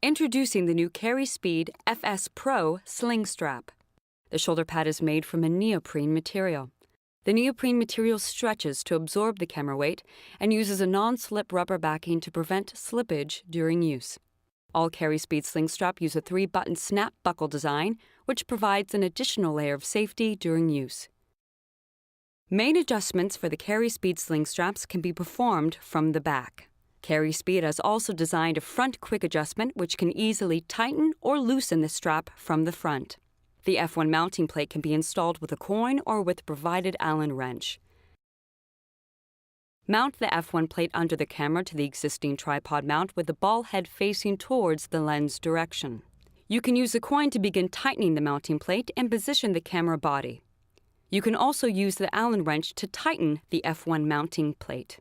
Introducing the new Carry Speed FS Pro Sling Strap. The shoulder pad is made from a neoprene material. The neoprene material stretches to absorb the camera weight and uses a non-slip rubber backing to prevent slippage during use. All Carry Speed Sling Strap use a 3-button snap buckle design, which provides an additional layer of safety during use. Main adjustments for the Carry Speed Sling Straps can be performed from the back. Carry Speed has also designed a front quick adjustment which can easily tighten or loosen the strap from the front. The F1 mounting plate can be installed with a coin or with provided Allen wrench. Mount the F1 plate under the camera to the existing tripod mount with the ball head facing towards the lens direction. You can use a coin to begin tightening the mounting plate and position the camera body. You can also use the Allen wrench to tighten the F1 mounting plate.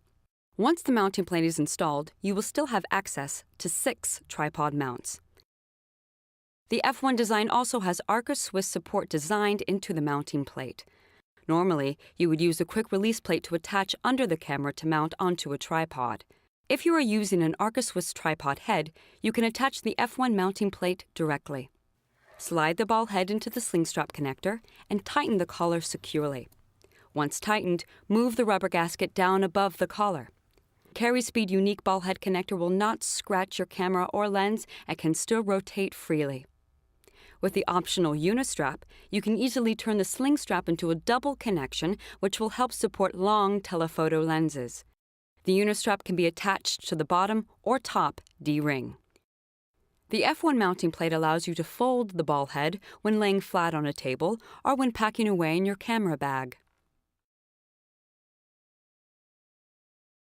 Once the mounting plate is installed, you will still have access to 6 tripod mounts. The F1 design also has Arca Swiss support designed into the mounting plate. Normally, you would use a quick release plate to attach under the camera to mount onto a tripod. If you are using an Arca Swiss tripod head, you can attach the F1 mounting plate directly. Slide the ball head into the sling strap connector and tighten the collar securely. Once tightened, move the rubber gasket down above the collar. Carry Speed unique ball head connector will not scratch your camera or lens and can still rotate freely. With the optional Unistrap, you can easily turn the sling strap into a double connection, which will help support long telephoto lenses. The Unistrap can be attached to the bottom or top D-ring. The F1 mounting plate allows you to fold the ball head when laying flat on a table or when packing away in your camera bag.